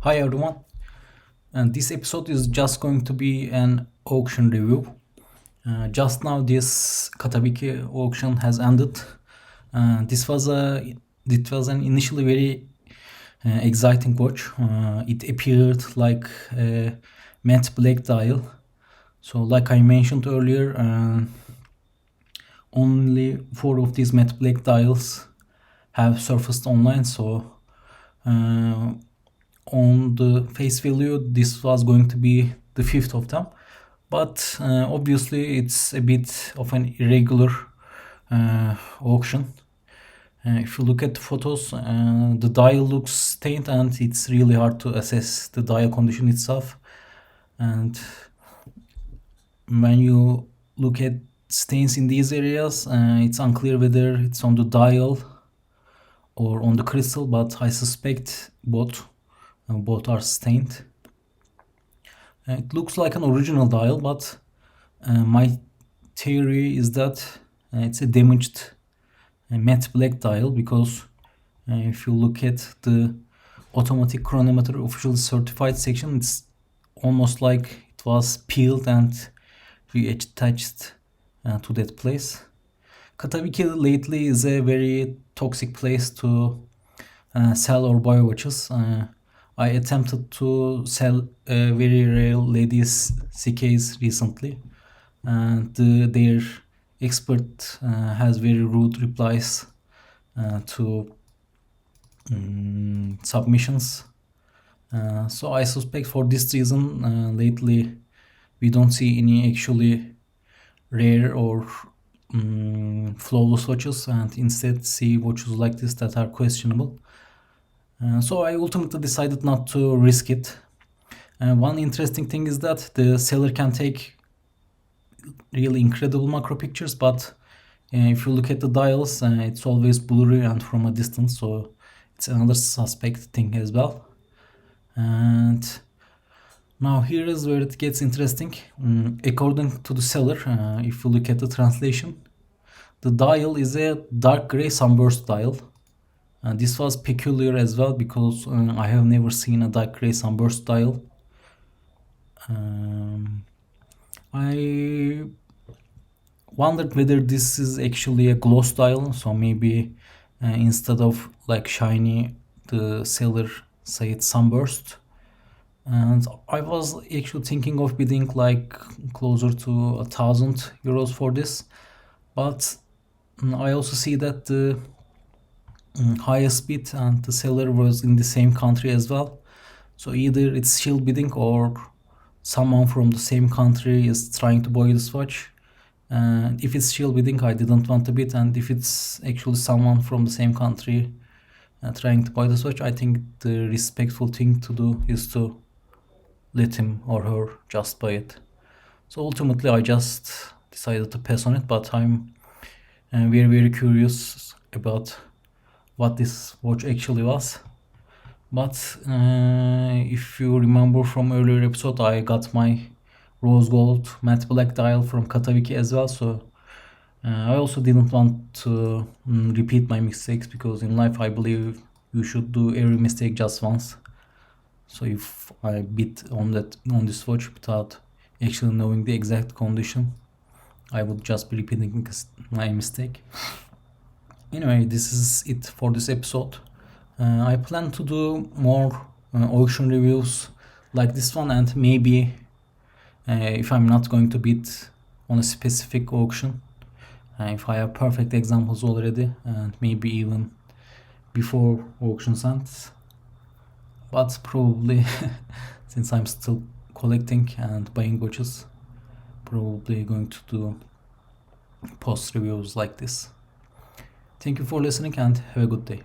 Hi everyone, and this episode is just going to be an auction review. Just now, this Catawiki auction has ended. This was an initially very exciting watch. It appeared like a matte black dial. So, like I mentioned earlier, only 4 of these matte black dials have surfaced online. So, uh, on the face value, this was going to be the 5th of them, but obviously it's a bit of an irregular auction. If you look at the photos, the dial looks stained and it's really hard to assess the dial condition itself. And when you look at stains in these areas, it's unclear whether it's on the dial or on the crystal, but I suspect both are stained. It looks like an original dial, but my theory is that it's a damaged matte black dial, because if you look at the automatic chronometer officially certified section, it's almost like it was peeled and reattached to that place. Catawiki lately is a very toxic place to sell or buy watches. I attempted to sell a very rare ladies CKs recently, and their expert has very rude replies to submissions. So I suspect for this reason, lately we don't see any actually rare or flawless watches, and instead see watches like this that are questionable. So I ultimately decided not to risk it. One interesting thing is that the seller can take really incredible macro pictures, but if you look at the dials, it's always blurry and from a distance, so it's another suspect thing as well. And now here is where it gets interesting. According to the seller, if you look at the translation, the dial is a dark gray sunburst dial. This was peculiar as well, because I have never seen a dark gray sunburst dial. I wondered whether this is actually a gloss dial, so maybe instead of like shiny, the seller said sunburst. And I was actually thinking of bidding like closer to €1,000 for this, but I also see that the highest bid and the seller was in the same country as well. So either it's shill bidding, or someone from the same country is trying to buy this watch. And if it's shill bidding, I didn't want to bid, and if it's actually someone from the same country trying to buy this watch, I think the respectful thing to do is to let him or her just buy it. So ultimately I just decided to pass on it, but I'm very curious about what this watch actually was. But if you remember from earlier episode, I got my rose gold matte black dial from Catawiki as well, so I also didn't want to repeat my mistakes, because in life I believe you should do every mistake just once. So if I bid on this watch without actually knowing the exact condition, I would just be repeating my mistake. Anyway, this is it for this episode. I plan to do more auction reviews like this one, and maybe if I'm not going to bid on a specific auction, if I have perfect examples already, and maybe even before auction ends. But probably since I'm still collecting and buying watches, probably going to do post reviews like this. Thank you for listening and have a good day.